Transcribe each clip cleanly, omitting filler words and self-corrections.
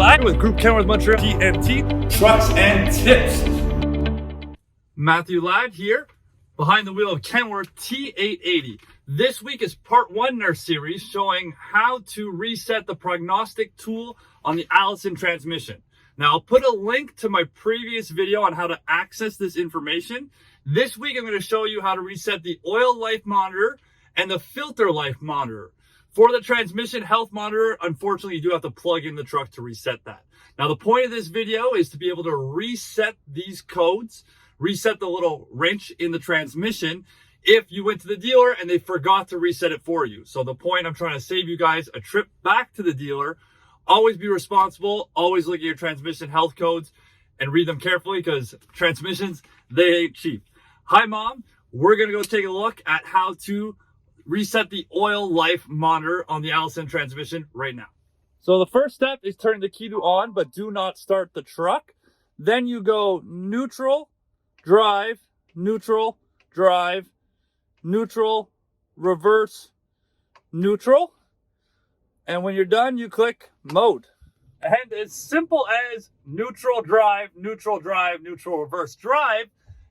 Matthew.Ladd with Group Kenworth Montreal TNT Trucks and Tips. Matthew.Ladd here, behind the wheel of Kenworth T880. This week is part 1 in our series showing how to reset the prognostic tool on the Allison Transmission. Now, I'll put a link to my previous video on how to access this information. This week, I'm going to show you how to reset the oil life monitor and the filter life monitor. For the transmission health monitor, unfortunately, you do have to plug in the truck to reset that. Now, the point of this video is to be able to reset these codes, reset the little wrench in the transmission if you went to the dealer and they forgot to reset it for you. So the point, I'm trying to save you guys a trip back to the dealer. Always be responsible. Always look at your transmission health codes and read them carefully because transmissions, they ain't cheap. Hi, Mom. We're going to go take a look at how to reset the oil life monitor on the Allison Transmission right now. So the first step is turning the key to on, but do not start the truck. Then you go neutral, drive, neutral, drive, neutral, reverse, neutral. And when you're done, you click mode. And as simple as neutral, drive, neutral, drive, neutral, reverse, drive,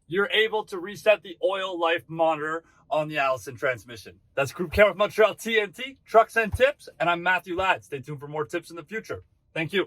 you're able to reset the oil life monitor on the Allison Transmission. That's Group Kenworth Montreal TNT, Trucks and Tips, and I'm Matthew.Ladd. Stay tuned for more tips in the future. Thank you.